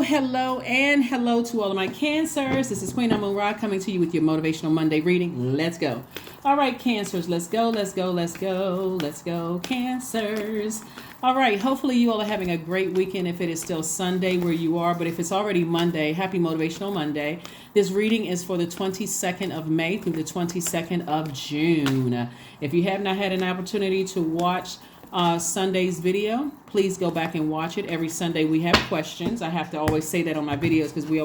hello, and hello to all of my Cancers. This is Queen Amun Ra coming to you with your Motivational Monday reading. Let's go. All right, Cancers, let's go, let's go, let's go, let's go, Cancers. All right, hopefully you all are having a great weekend if it is still Sunday where you are, but if it's already Monday, happy Motivational Monday. This reading is for the 22nd of May through the 22nd of June. If you have not had an opportunity to watch Sunday's video, please go back and watch it. Every Sunday we have questions. I have to always say that on my videos because we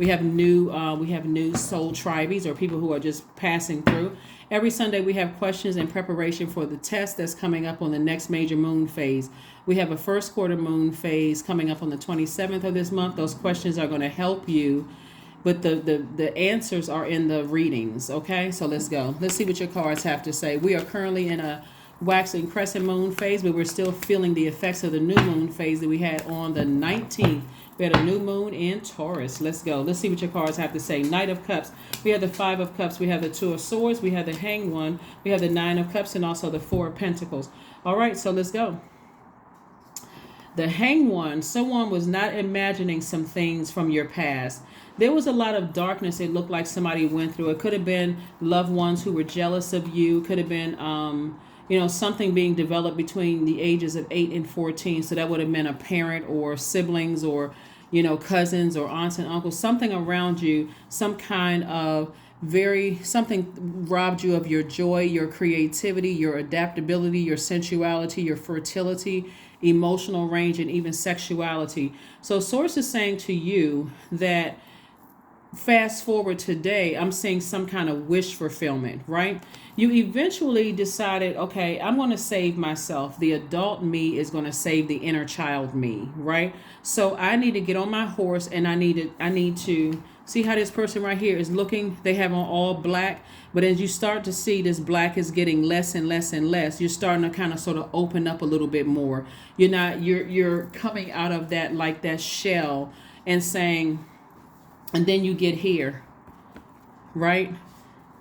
have new soul tribees or people who are just passing through. Every Sunday we have questions in preparation for the test that's coming up on the next major moon phase. We have a first quarter moon phase coming up on the 27th of this month. Those questions are going to help you, but the answers are in the readings. Okay, so let's go. Let's see what your cards have to say. We are currently in a waxing crescent moon phase, but we're still feeling the effects of the new moon phase that we had on the 19th. We had a new moon in Taurus. Let's go. Let's see what your cards have to say. Knight of Cups. We have the Five of Cups. We have the Two of Swords. We have the Hanged One. We have the Nine of Cups and also the Four of Pentacles. All right, so let's go. The Hanged One. Someone was not imagining some things from your past. There was a lot of darkness it looked like somebody went through. It could have been loved ones who were jealous of you. Could have been something being developed between the ages of 8 and 14. So that would have been a parent or siblings or, cousins or aunts and uncles, something around you, some kind of something robbed you of your joy, your creativity, your adaptability, your sensuality, your fertility, emotional range, and even sexuality. So Source is saying to you that fast forward today, I'm seeing some kind of wish fulfillment, right? You eventually decided, okay, I'm going to save myself. The adult me is going to save the inner child me, right? So I need to get on my horse and I need to see how this person right here is looking. They have on all black, but as you start to see this black is getting less and less and less, you're starting to kind of sort of open up a little bit more. You're coming out of that shell and saying, and then you get here, right?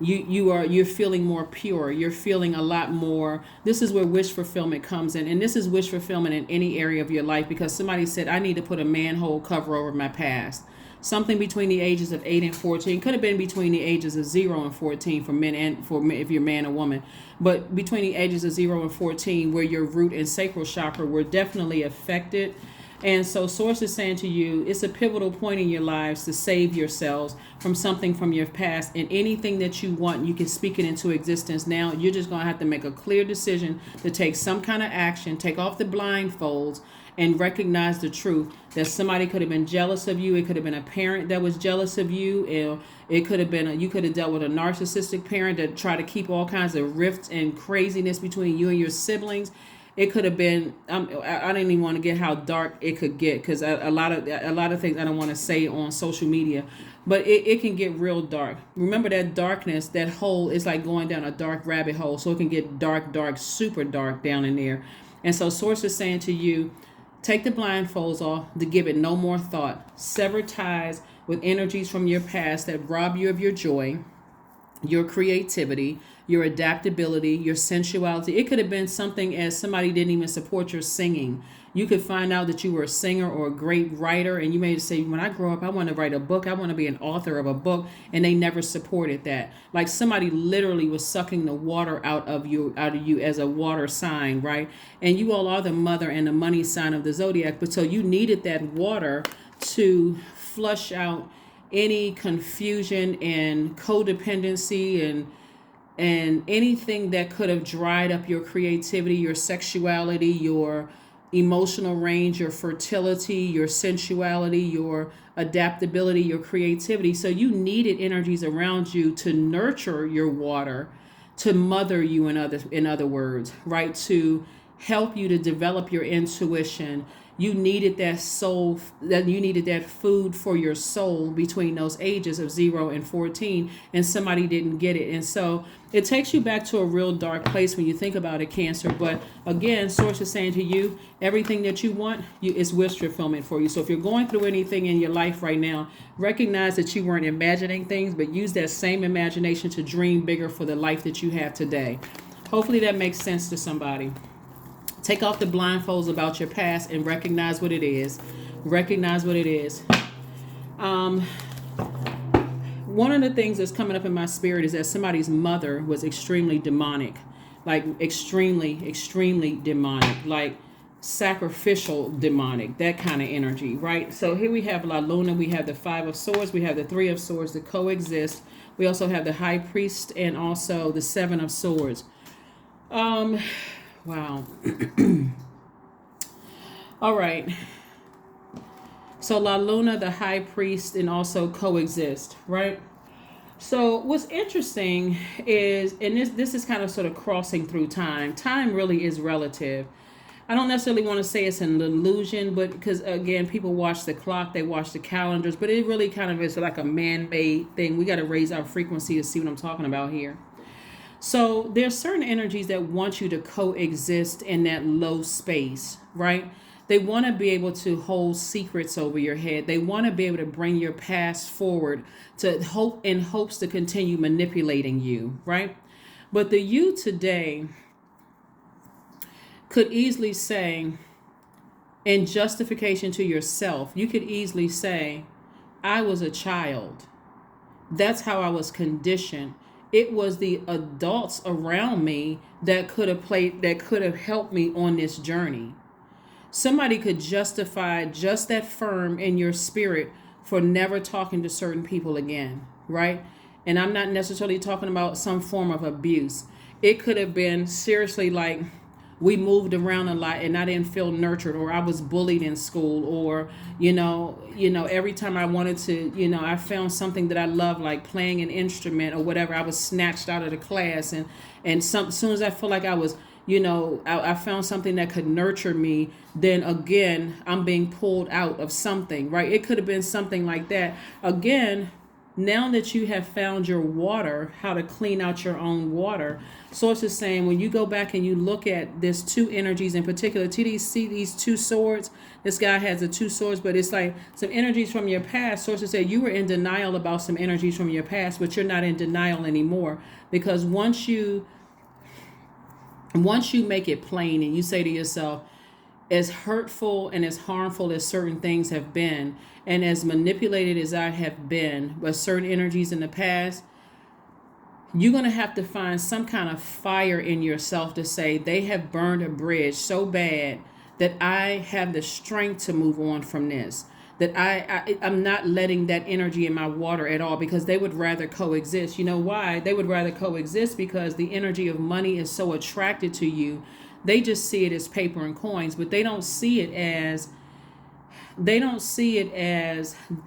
You're feeling more pure. You're feeling a lot more. This is where wish fulfillment comes in. And this is wish fulfillment in any area of your life because somebody said, I need to put a manhole cover over my past. Something between the ages of 8 and 14. Could have been between the ages of 0 and 14 for men and if you're man or woman. But between the ages of 0 and 14 where your root and sacral chakra were definitely affected. And so Source is saying to you, it's a pivotal point in your lives to save yourselves from something from your past. And anything that you want, you can speak it into existence now. You're just going to have to make a clear decision to take some kind of action, take off the blindfolds, and recognize the truth that somebody could have been jealous of you. It could have been a parent that was jealous of you. It could have been you could have dealt with a narcissistic parent that tried to keep all kinds of rifts and craziness between you and your siblings. It could have been, I didn't even want to get how dark it could get because a lot of things I don't want to say on social media, but it can get real dark. Remember that darkness, that hole is like going down a dark rabbit hole. So it can get dark, super dark down in there. And so Source is saying to you, take the blindfolds off to give it no more thought. Sever ties with energies from your past that rob you of your joy, your creativity, your adaptability, your sensuality. It could have been something as somebody didn't even support your singing. You could find out that you were a singer or a great writer, and you may say, when I grow up, I want to write a book. I want to be an author of a book, and they never supported that. Like somebody literally was sucking the water out of you as a water sign, right? And you all are the mother and the money sign of the Zodiac, but so you needed that water to flush out any confusion and codependency and anything that could have dried up your creativity, your sexuality, your emotional range, your fertility, your sensuality, your adaptability, your creativity. So you needed energies around you to nurture your water, to mother you in other words, right? To help you to develop your intuition. You needed that food for your soul between those ages of 0 and 14, and somebody didn't get it. And so it takes you back to a real dark place when you think about it, Cancer. But again, Source is saying to you, everything that you want is wish fulfillment for you. So if you're going through anything in your life right now, recognize that you weren't imagining things, but use that same imagination to dream bigger for the life that you have today. Hopefully that makes sense to somebody. Take off the blindfolds about your past and recognize what it is. Recognize what it is. One of the things that's coming up in my spirit is that somebody's mother was extremely demonic, like extremely demonic, like sacrificial demonic, that kind of energy, right? So here we have La Luna, we have the Five of Swords, we have the Three of Swords that coexist. We also have the High Priest and also the Seven of Swords. Wow. All right. So La Luna, the High Priest, and also coexist, right? So what's interesting is, and this is kind of sort of crossing through time. Time really is relative. I don't necessarily want to say it's an illusion, but because again, people watch the clock, they watch the calendars, but it really kind of is like a man-made thing. We got to raise our frequency to see what I'm talking about here. So there's certain energies that want you to coexist in that low space, right? They want to be able to hold secrets over your head. They want to be able to bring your past forward to hope, in hopes to continue manipulating you, right? But the you today could easily say, in justification to yourself, you could easily say, I was a child. That's how I was conditioned. It was the adults around me that could have helped me on this journey. Somebody could justify just that firm in your spirit for never talking to certain people again, right? And I'm not necessarily talking about some form of abuse. It could have been seriously like we moved around a lot and I didn't feel nurtured, or I was bullied in school, or, you know, every time I wanted to, I found something that I loved, like playing an instrument or whatever, I was snatched out of the class. And as soon as I felt like I was, I found something that could nurture me, then again, I'm being pulled out of something, right? It could have been something like that. Again, now that you have found your water, how to clean out your own water, Source is saying when you go back and you look at this two energies in particular, see these two swords? This guy has the two swords, but it's like some energies from your past. Sources say you were in denial about some energies from your past, but you're not in denial anymore, because once you make it plain and you say to yourself, as hurtful and as harmful as certain things have been, and as manipulated as I have been by certain energies in the past, you're going to have to find some kind of fire in yourself to say they have burned a bridge so bad that I have the strength to move on from this. That I'm not letting that energy in my water at all, because they would rather coexist. You know why? They would rather coexist because the energy of money is so attracted to you. They just see it as paper and coins, but they don't see it as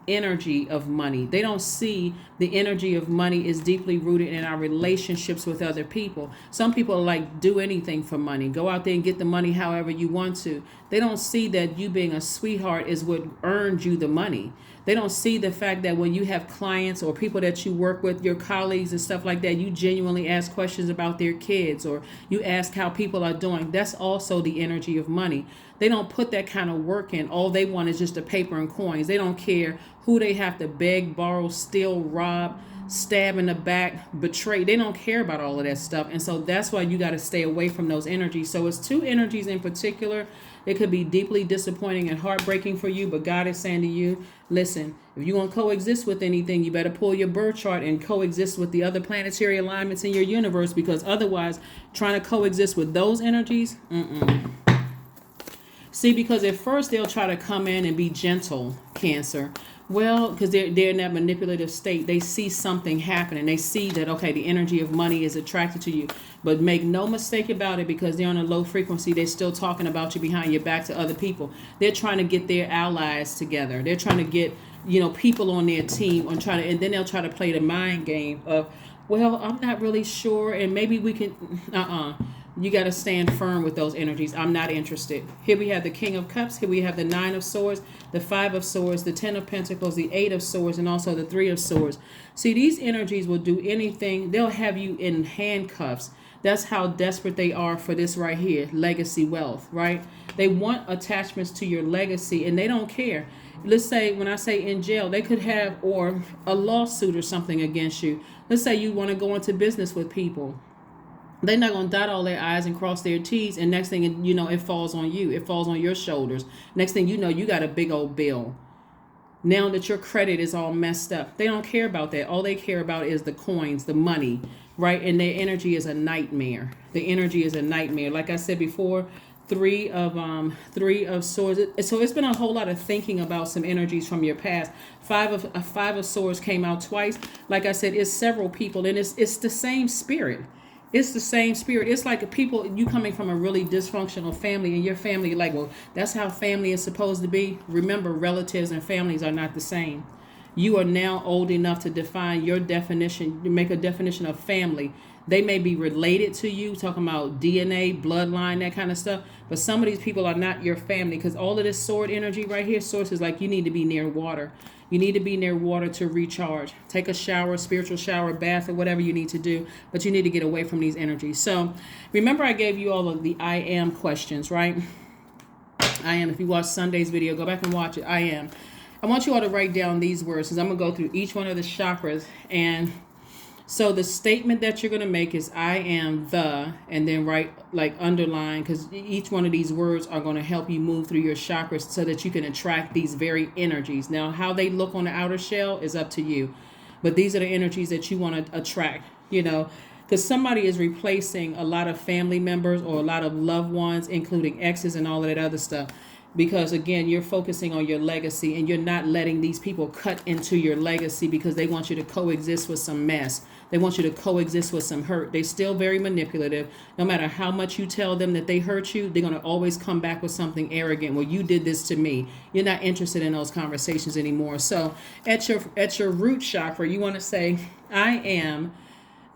energy of money. They don't see the energy of money is deeply rooted in our relationships with other people. Some people are like, do anything for money. Go out there and get the money however you want to. They don't see that you being a sweetheart is what earned you the money. They don't see the fact that when you have clients or people that you work with, your colleagues and stuff like that, you genuinely ask questions about their kids, or you ask how people are doing. That's also the energy of money. They don't put that kind of work in. All they want is just the paper and coins. They don't care who they have to beg, borrow, steal, rob, stab in the back, betray. They don't care about all of that stuff. And so that's why you got to stay away from those energies. So it's two energies in particular. It could be deeply disappointing and heartbreaking for you, but God is saying to you, listen, if you're going to coexist with anything, you better pull your birth chart and coexist with the other planetary alignments in your universe, because otherwise, trying to coexist with those energies, See, because at first they'll try to come in and be gentle, Cancer. Well, because they're in that manipulative state. They see something happening. They see that, okay, the energy of money is attracted to you. But make no mistake about it, because they're on a low frequency, they're still talking about you behind your back to other people. They're trying to get their allies together. They're trying to get, people on their team, and then they'll try to play the mind game of, well, I'm not really sure, and maybe we can, You got to stand firm with those energies. I'm not interested. Here we have the King of Cups. Here we have the Nine of Swords, the Five of Swords, the Ten of Pentacles, the Eight of Swords, and also the Three of Swords. See, these energies will do anything. They'll have you in handcuffs. That's how desperate they are for this right here, legacy wealth, right? They want attachments to your legacy, and they don't care. Let's say, when I say in jail, they could have, or a lawsuit or something against you. Let's say you want to go into business with people. They're not going to dot all their I's and cross their T's, and next thing you know, it falls on you. It falls on your shoulders. Next thing you know, you got a big old bill. Now that your credit is all messed up, they don't care about that. All they care about is the coins, the money, right? And their energy is a nightmare. The energy is a nightmare. Like I said before, three of swords. So it's been a whole lot of thinking about some energies from your past. Five of swords came out twice. Like I said, it's several people, and it's the same spirit. It's the same spirit. It's like people, you coming from a really dysfunctional family, and your family, like, well, that's how family is supposed to be. Remember, relatives and families are not the same. You are now old enough to define your definition, to make a definition of family. They may be related to you, talking about DNA, bloodline, that kind of stuff. But some of these people are not your family, because all of this sword energy right here, source is like you need to be near water. You need to be near water to recharge. Take a shower, spiritual shower, bath, or whatever you need to do. But you need to get away from these energies. So remember, I gave you all of the I am questions, right? I am. If you watch Sunday's video, go back and watch it. I am. I want you all to write down these words, because I'm going to go through each one of the chakras. And so the statement that you're going to make is I am the, and then write, like, underline, because each one of these words are going to help you move through your chakras so that you can attract these very energies. Now, how they look on the outer shell is up to you. But these are the energies that you want to attract, because somebody is replacing a lot of family members or a lot of loved ones, including exes and all of that other stuff. Because again, you're focusing on your legacy, and you're not letting these people cut into your legacy, because they want you to coexist with some mess. They want you to coexist with some hurt. They're still very manipulative. No matter how much you tell them that they hurt you, they're going to always come back with something arrogant. Well, you did this to me. You're not interested in those conversations anymore. So at your root chakra, you want to say, I am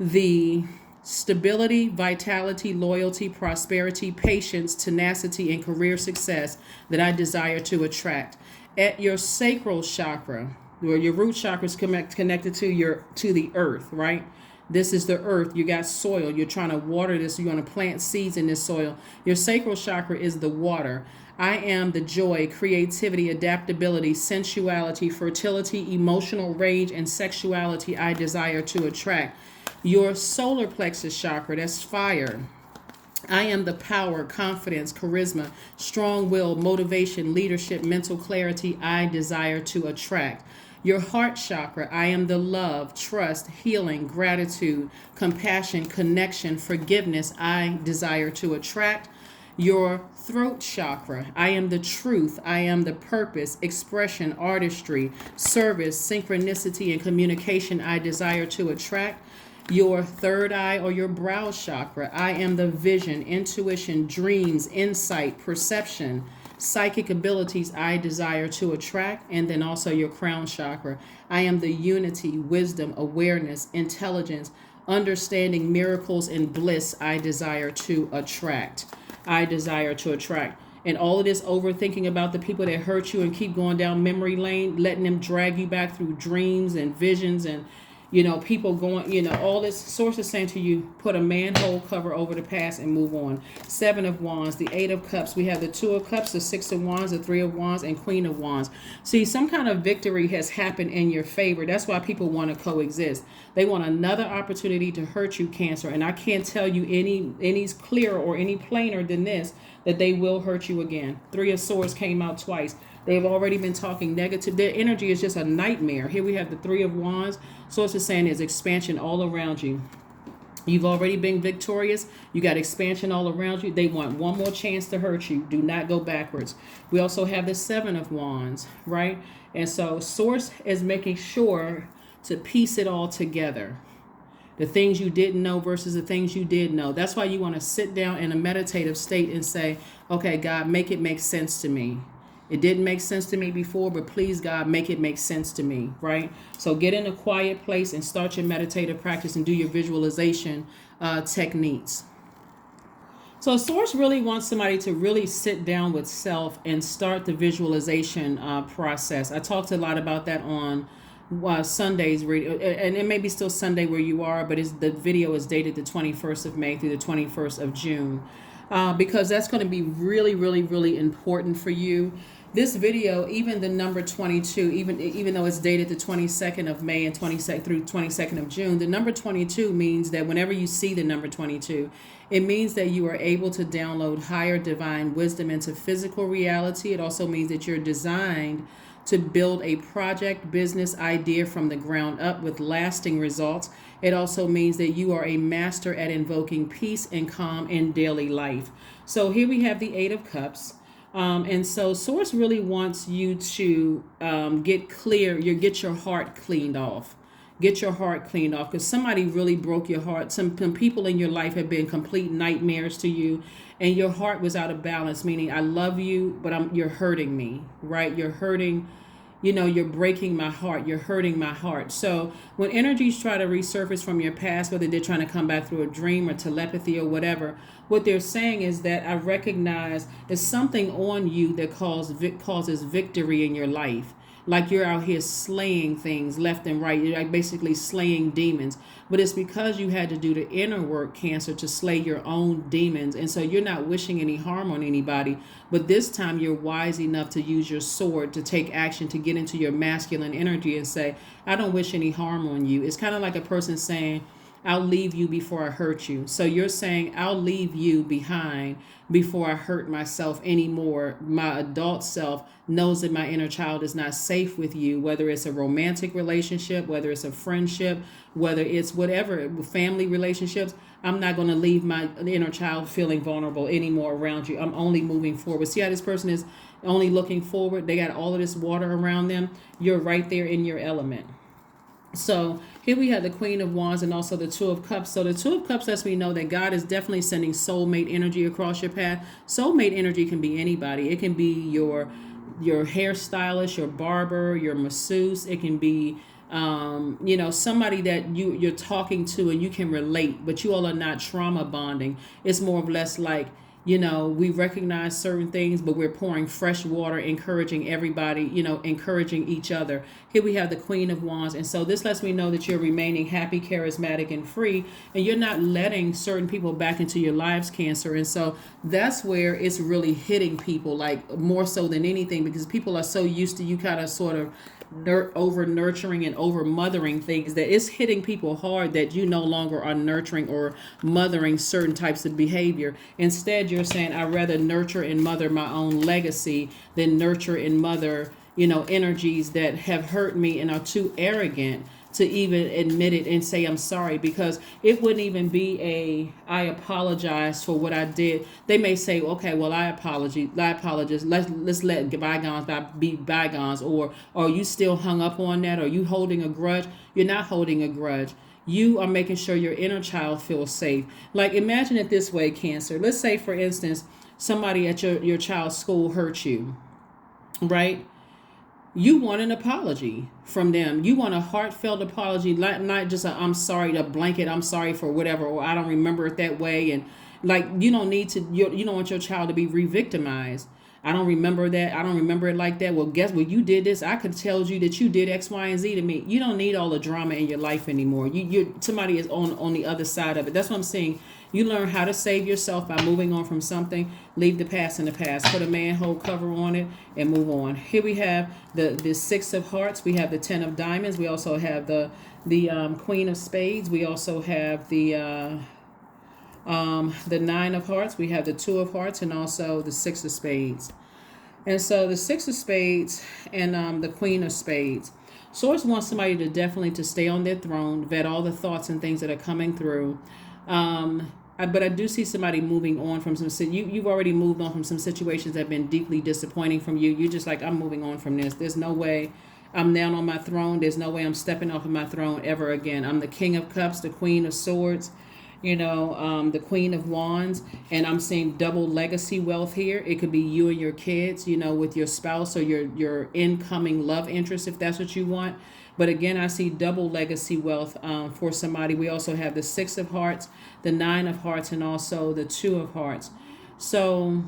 the stability, vitality, loyalty, prosperity, patience, tenacity, and career success that I desire to attract. At your sacral chakra, where your root chakra is connected to the earth, right? This is the earth. You got soil. You're trying to water this. You're going to plant seeds in this soil. Your sacral chakra is the water. I am the joy, creativity, adaptability, sensuality, fertility, emotional range, and sexuality I desire to attract. Your solar plexus chakra, that's fire. I am the power, confidence, charisma, strong will, motivation, leadership, mental clarity I desire to attract. Your heart chakra, I am the love, trust, healing, gratitude, compassion, connection, forgiveness I desire to attract. Your throat chakra, I am the truth, I am the purpose, expression, artistry, service, synchronicity, and communication I desire to attract. Your third eye or your brow chakra, I am the vision, intuition, dreams, insight, perception, psychic abilities I desire to attract. And then also your crown chakra, I am the unity, wisdom, awareness, intelligence, understanding, miracles, and bliss I desire to attract. I desire to attract. And all of this overthinking about the people that hurt you and keep going down memory lane, letting them drag you back through dreams and visions and people going, all this source is saying to you, put a manhole cover over the past and move on. 7 of Wands, the 8 of Cups. We have the 2 of Cups, the 6 of Wands, the 3 of Wands, and Queen of Wands. See, some kind of victory has happened in your favor. That's why people want to coexist. They want another opportunity to hurt you, Cancer. And I can't tell you any clearer or any plainer than this, that they will hurt you again. 3 of Swords came out twice. They've already been talking negative. Their energy is just a nightmare. Here we have the 3 of Wands. Source is saying there's expansion all around you. You've already been victorious. You got expansion all around you. They want one more chance to hurt you. Do not go backwards. We also have the 7 of Wands, right? And so Source is making sure to piece it all together. The things you didn't know versus the things you did know. That's why you want to sit down in a meditative state and say, okay, God, make it make sense to me. It didn't make sense to me before, but please, God, make it make sense to me, right? So get in a quiet place and start your meditative practice and do your visualization techniques. So Source really wants somebody to really sit down with self and start the visualization process. I talked a lot about that on Sunday's radio, and it may be still Sunday where you are, but the video is dated the 21st of May through the 21st of June. Because that's going to be really, really, really important for you. this video, even the number 22, even though it's dated the 22nd of May and 22nd through 22nd of June, the number 22 means that whenever you see the number 22, it means that you are able to download higher divine wisdom into physical reality. It also means that you're designed to build a project, business idea from the ground up with lasting results. It also means that you are a master at invoking peace and calm in daily life. So here we have the Eight of Cups. And so Source really wants you to get your heart cleaned off. Get your heart cleaned off, because somebody really broke your heart. Some people in your life have been complete nightmares to you, and your heart was out of balance, meaning I love you, but you're hurting me, right? You're hurting, you're breaking my heart. You're hurting my heart. So when energies try to resurface from your past, whether they're trying to come back through a dream or telepathy or whatever, what they're saying is that I recognize there's something on you that causes victory in your life. Like you're out here slaying things left and right. You're like basically slaying demons. But it's because you had to do the inner work, Cancer, to slay your own demons. And so you're not wishing any harm on anybody. But this time you're wise enough to use your sword to take action, to get into your masculine energy and say, I don't wish any harm on you. It's kind of like a person saying, I'll leave you before I hurt you. So you're saying, I'll leave you behind before I hurt myself anymore. My adult self knows that my inner child is not safe with you, whether it's a romantic relationship, whether it's a friendship, whether it's whatever, family relationships. I'm not going to leave my inner child feeling vulnerable anymore around you. I'm only moving forward. See how this person is only looking forward? They got all of this water around them. You're right there in your element. So here we have the Queen of Wands and also the Two of Cups. So the Two of Cups lets me know that God is definitely sending soulmate energy across your path. Soulmate energy can be anybody. It can be your hairstylist, your barber, your masseuse. It can be somebody that you're talking to and you can relate, but you all are not trauma bonding. It's more or less like, we recognize certain things, but we're pouring fresh water, encouraging everybody, encouraging each other. Here we have the Queen of Wands. And so this lets me know that you're remaining happy, charismatic, and free, and you're not letting certain people back into your lives, Cancer. And so that's where it's really hitting people, like more so than anything, because people are so used to you kind of sort of over nurturing and over mothering things that it's hitting people hard that you no longer are nurturing or mothering certain types of behavior. Instead, you're saying, I'd rather nurture and mother my own legacy than nurture and mother, energies that have hurt me and are too arrogant to even admit it and say I'm sorry, because it wouldn't even be I apologize for what I did. They may say, okay, well, I apologize. Let's let bygones be bygones. Or are you still hung up on that? Are you holding a grudge? You're not holding a grudge. You are making sure your inner child feels safe. Like, imagine it this way, Cancer. Let's say, for instance, somebody at your child's school hurt you, right? You want an apology from them. You want a heartfelt apology, not just I'm sorry, a blanket, I'm sorry for whatever, or I don't remember it that way. And like, you don't need to, you don't want your child to be re-victimized. I don't remember that. I don't remember it like that. Well, guess what? You did this. I could tell you that you did X, Y, and Z to me. You don't need all the drama in your life anymore. Somebody is on the other side of it. That's what I'm saying. You learn how to save yourself by moving on from something. Leave the past in the past. Put a manhole cover on it and move on. Here we have the Six of Hearts. We have the Ten of Diamonds. We also have the Queen of Spades. We also have the Nine of Hearts. We have the Two of Hearts and also the Six of Spades. And so the Six of Spades and the Queen of Spades. Source wants somebody to stay on their throne, vet all the thoughts and things that are coming through. But I do see somebody moving on from you've already moved on from some situations that have been deeply disappointing from you. You're just like, I'm moving on from this. There's no way I'm down on my throne. There's no way I'm stepping off of my throne ever again. I'm the King of Cups, the Queen of Swords, the Queen of Wands, and I'm seeing double legacy wealth here. It could be you and your kids, with your spouse or your incoming love interest, if that's what you want. But again, I see double legacy wealth for somebody. We also have the Six of Hearts, the Nine of Hearts, and also the Two of Hearts. So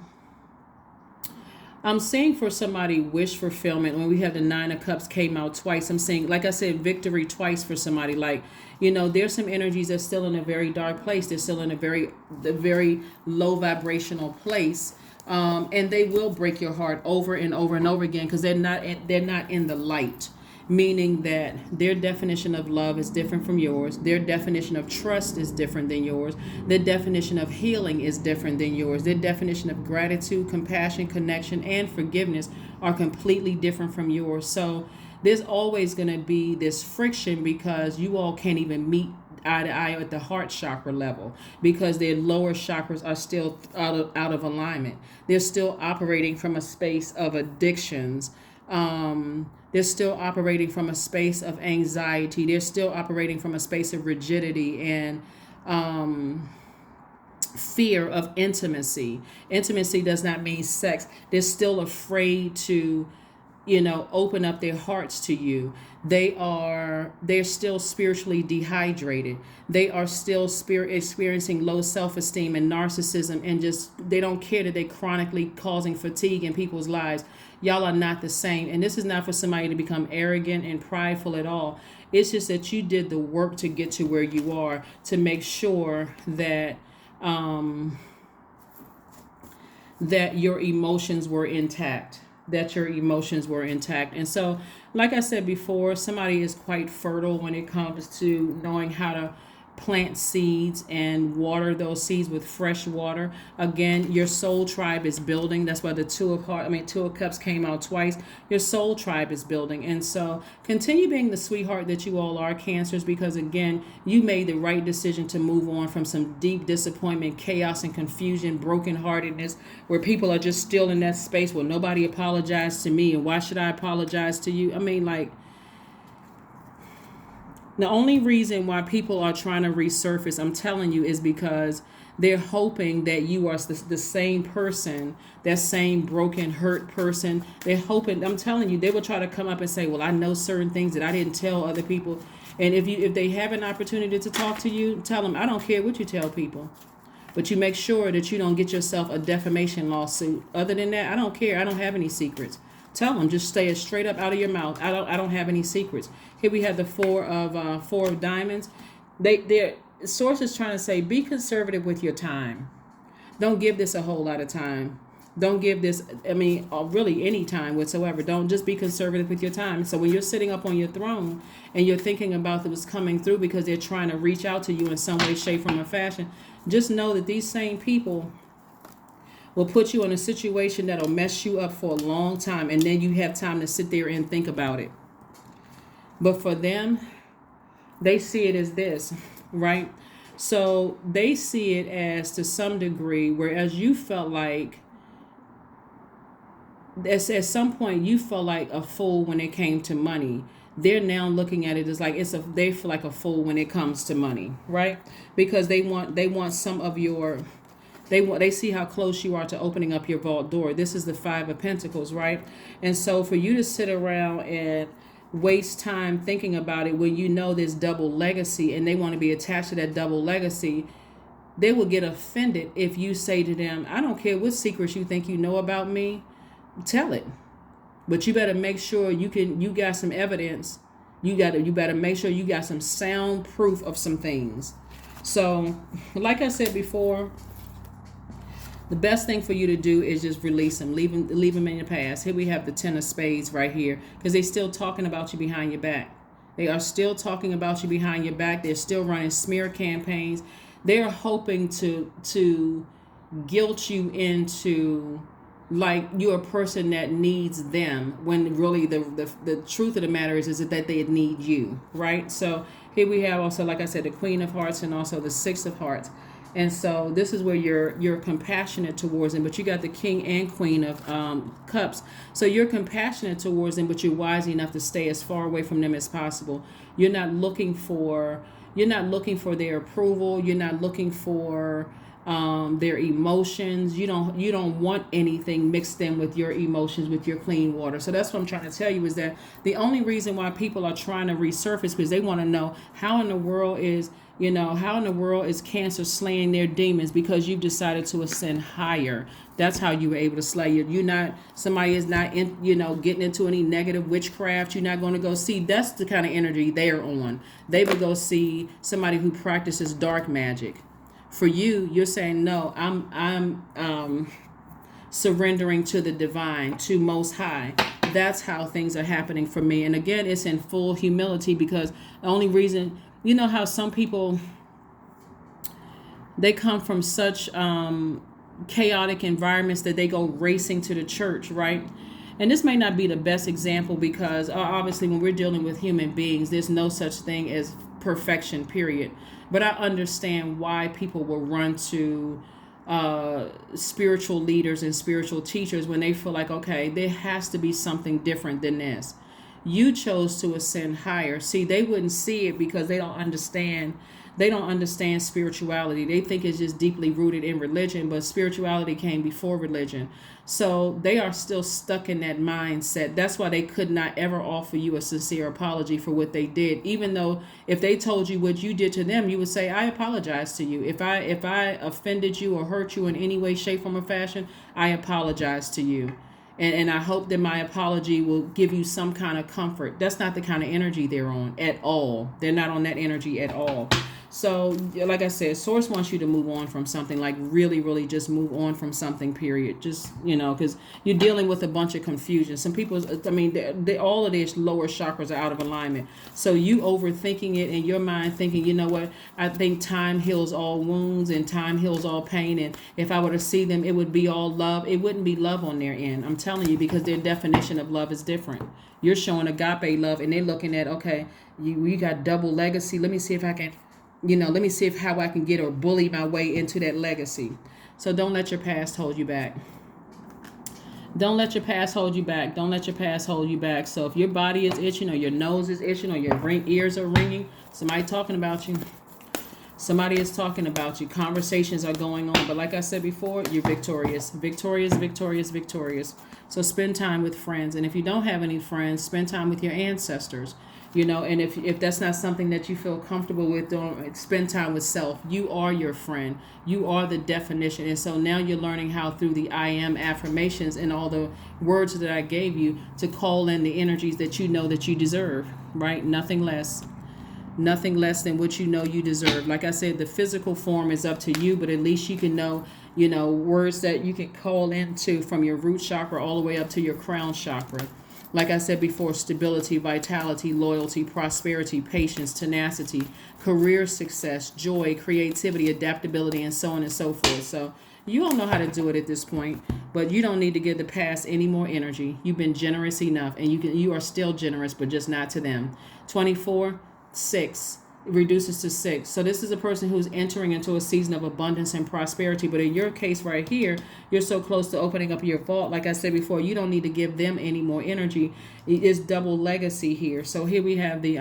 I'm seeing for somebody wish fulfillment. When we have the Nine of Cups came out twice, I'm seeing, like I said, victory twice for somebody. Like, there's some energies that's still in a very dark place. They're still in a very low vibrational place. And they will break your heart over and over and over again because they're not in the light, meaning that their definition of love is different from yours. Their definition of trust is different than yours. Their definition of healing is different than yours. Their definition of gratitude, compassion, connection, and forgiveness are completely different from yours. So there's always going to be this friction because you all can't even meet eye to eye at the heart chakra level because their lower chakras are still out of alignment. They're still operating from a space of addictions. They're still operating from a space of anxiety. They're still operating from a space of rigidity and fear of intimacy. Intimacy does not mean sex. They're still afraid to open up their hearts to you. They're still spiritually dehydrated. They are still experiencing low self-esteem and narcissism, and just they don't care that they're chronically causing fatigue in people's lives. Y'all are not the same. And this is not for somebody to become arrogant and prideful at all. It's just that you did the work to get to where you are, to make sure that that your emotions were intact. And so, like I said before, somebody is quite fertile when it comes to knowing how to plant seeds and water those seeds with fresh water. Again, your soul tribe is building. That's why the Two of Cups came out twice. Your soul tribe is building. And so continue being the sweetheart that you all are, Cancers, because again, you made the right decision to move on from some deep disappointment, chaos, and confusion, brokenheartedness, where people are just still in that space where nobody apologized to me, and why should I apologize to you? The only reason why people are trying to resurface, I'm telling you, is because they're hoping that you are the same person, that same broken, hurt person. They're hoping, I'm telling you, they will try to come up and say, well, I know certain things that I didn't tell other people. And if they have an opportunity to talk to you, tell them, I don't care what you tell people. But you make sure that you don't get yourself a defamation lawsuit. Other than that, I don't care. I don't have any secrets. Tell them, just say it straight up out of your mouth. I don't have any secrets. Here we have the four of diamonds. Their source is trying to say, be conservative with your time. Don't give this a whole lot of time. Don't give this, really any time whatsoever. Don't just be conservative with your time. So when you're sitting up on your throne and you're thinking about what's coming through because they're trying to reach out to you in some way, shape, form, or fashion, just know that these same people will put you in a situation that'll mess you up for a long time, and then you have time to sit there and think about it. But for them, they see it as this, right? So they see it as, to some degree, whereas you felt like, at some point you felt like a fool when it came to money. They're now looking at it as like they feel like a fool when it comes to money, right? Because they want some of your. They see how close you are to opening up your vault door. This is the Five of Pentacles, right? And so for you to sit around and waste time thinking about it when you know there's double legacy and they want to be attached to that double legacy, they will get offended if you say to them, I don't care what secrets you think you know about me, tell it. But you better make sure you got some evidence. You better make sure you got some sound proof of some things. So, like I said before, the best thing for you to do is just release them, leave them in the past. Here we have the Ten of Spades right here, because they're still talking about you behind your back. They are still talking about you behind your back. They're still running smear campaigns. They're hoping to guilt you into like you're a person that needs them, when really the truth of the matter is that they need you, right? So here we have also, like I said, the Queen of Hearts and also the Six of Hearts. And so this is where you're compassionate towards them, but you got the King and Queen of Cups. So you're compassionate towards them, but you're wise enough to stay as far away from them as possible. You're not looking for their approval. You're not looking for their emotions. You don't want anything mixed in with your emotions, with your clean water. So that's what I'm trying to tell you, is that the only reason why people are trying to resurface, because they want to know how in the world is Cancer slaying their demons, because you've decided to ascend higher. That's how you were able to slay you. Somebody is not getting into any negative witchcraft. You're not going to go see. That's the kind of energy they're on. They would go see somebody who practices dark magic. For you, you're saying, no, I'm surrendering to the divine, to Most High. That's how things are happening for me. And again, it's in full humility, because the only reason, you know how some people, they come from such chaotic environments that they go racing to the church, right? And this may not be the best example, because obviously when we're dealing with human beings, there's no such thing as perfection, period. But I understand why people will run to spiritual leaders and spiritual teachers when they feel like, okay, there has to be something different than this. You chose to ascend higher. See, they wouldn't see it because they don't understand. They don't understand spirituality. They think it's just deeply rooted in religion, but spirituality came before religion. So they are still stuck in that mindset. That's why they could not ever offer you a sincere apology for what they did. Even though if they told you what you did to them, you would say, I apologize to you. If I offended you or hurt you in any way, shape, form, or fashion, I apologize to you. And I hope that my apology will give you some kind of comfort. That's not the kind of energy they're on at all. They're not on that energy at all. So, like I said, Source wants you to move on from something, like really, really just move on from something, period. Just, because you're dealing with a bunch of confusion. Some people, they all of their lower chakras are out of alignment. So you overthinking it in your mind, thinking, you know what, I think time heals all wounds and time heals all pain. And if I were to see them, it would be all love. It wouldn't be love on their end. I'm telling you, because their definition of love is different. You're showing agape love, and they're looking at, okay, you got double legacy. Let me see if I can... let me see how I can get or bully my way into that legacy. So don't let your past hold you back. Don't let your past hold you back. Don't let your past hold you back. So if your body is itching, or your nose is itching, or your ears are ringing, somebody talking about you. Somebody is talking about you. Conversations are going on. But like I said before, you're victorious. Victorious, victorious, victorious. So spend time with friends. And if you don't have any friends, spend time with your ancestors. And if that's not something that you feel comfortable with, don't spend time with self. You are your friend. You are the definition. And so now you're learning how, through the I am affirmations and all the words that I gave you, to call in the energies that you know that you deserve, right? Nothing less than what you know you deserve. Like I said, the physical form is up to you, but at least you can know, words that you can call into from your root chakra all the way up to your crown chakra. Like I said before, stability, vitality, loyalty, prosperity, patience, tenacity, career success, joy, creativity, adaptability, and so on and so forth. So you all know how to do it at this point, but you don't need to give the past any more energy. You've been generous enough, and you are still generous, but just not to them. 24, 6. Reduces to 6. So this is a person who's entering into a season of abundance and prosperity. But in your case right here, you're so close to opening up your vault. Like I said before, you don't need to give them any more energy. It's double legacy here. So here we have the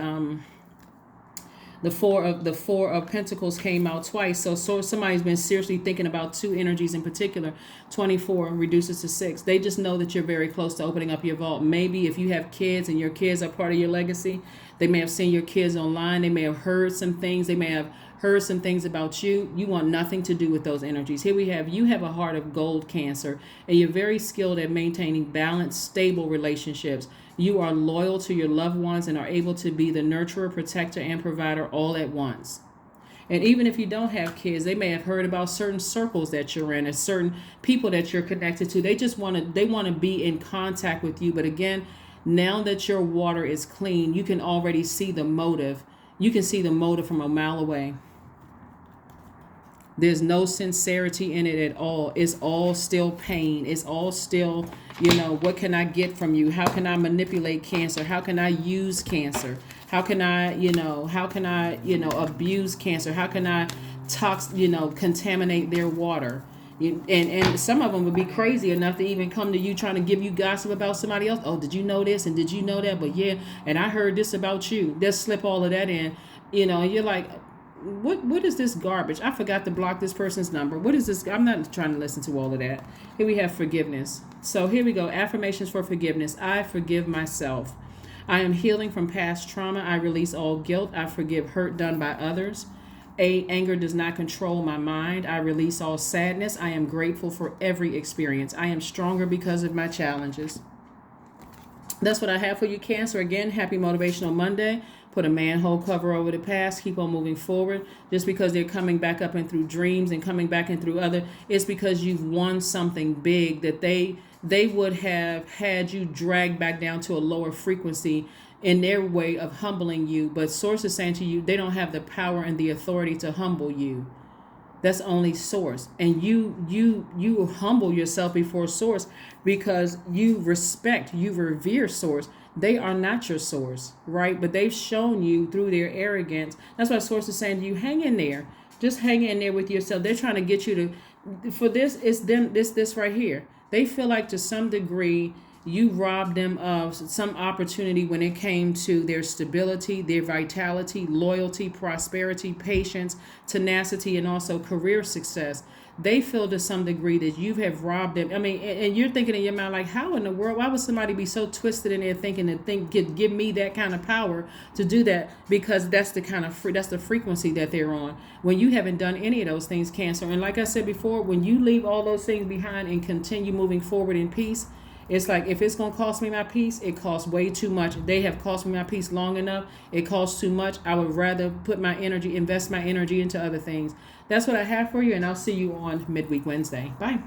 four of Pentacles came out twice. So somebody's been seriously thinking about two energies in particular. 24 reduces to 6. They just know that you're very close to opening up your vault. Maybe if you have kids and your kids are part of your legacy, they may have seen your kids online. They may have heard some things. They may have heard some things about you. You want nothing to do with those energies. Here we have, you have a heart of gold, Cancer, and you're very skilled at maintaining balanced, stable relationships. You are loyal to your loved ones and are able to be the nurturer, protector, and provider all at once. And even if you don't have kids, they may have heard about certain circles that you're in, and certain people that you're connected to. They just want to be in contact with you. But again, now that your water is clean, you can already see the motive. You can see the motive from a mile away. There's no sincerity in it at all. It's all still pain. It's all still, what can I get from you? How can I manipulate Cancer? How can I use Cancer? How can I abuse Cancer? How can I contaminate their water? And some of them would be crazy enough to even come to you trying to give you gossip about somebody else. Oh, did you know this? And did you know that? But yeah, and I heard this about you. They'll slip all of that in, and you're like, what is this garbage? I forgot to block this person's number. What is this? I'm not trying to listen to all of that. Here we have forgiveness. So here we go. Affirmations for forgiveness. I forgive myself. I am healing from past trauma. I release all guilt. I forgive hurt done by others. Anger does not control my mind. I release all sadness. I am grateful for every experience. I am stronger because of my challenges. That's what I have for you, Cancer. Again, happy Motivational Monday. Put a manhole cover over the past. Keep on moving forward. Just because they're coming back up and through dreams and coming back and through other, it's because you've won something big that they would have had you dragged back down to a lower frequency in their way of humbling you. But Source is saying to you, they don't have the power and the authority to humble you. That's only Source. And you humble yourself before Source because you respect, you revere Source. They are not your Source, right? But they've shown you through their arrogance. That's why Source is saying to you, hang in there. Just hang in there with yourself. They're trying to get you to, for this, it's them, this right here. They feel like to some degree, you robbed them of some opportunity when it came to their stability, their vitality, loyalty, prosperity, patience, tenacity, and also career success. They feel to some degree that you have robbed them. I mean, and you're thinking in your mind, like, how in the world, why would somebody be so twisted in their thinking and give me that kind of power to do that? Because that's the kind of, that's the frequency that they're on. When you haven't done any of those things, Cancer. And like I said before, when you leave all those things behind and continue moving forward in peace, it's like, if it's going to cost me my peace, it costs way too much. They have cost me my peace long enough. It costs too much. I would rather put my energy, invest my energy into other things. That's what I have for you, and I'll see you on Midweek Wednesday. Bye.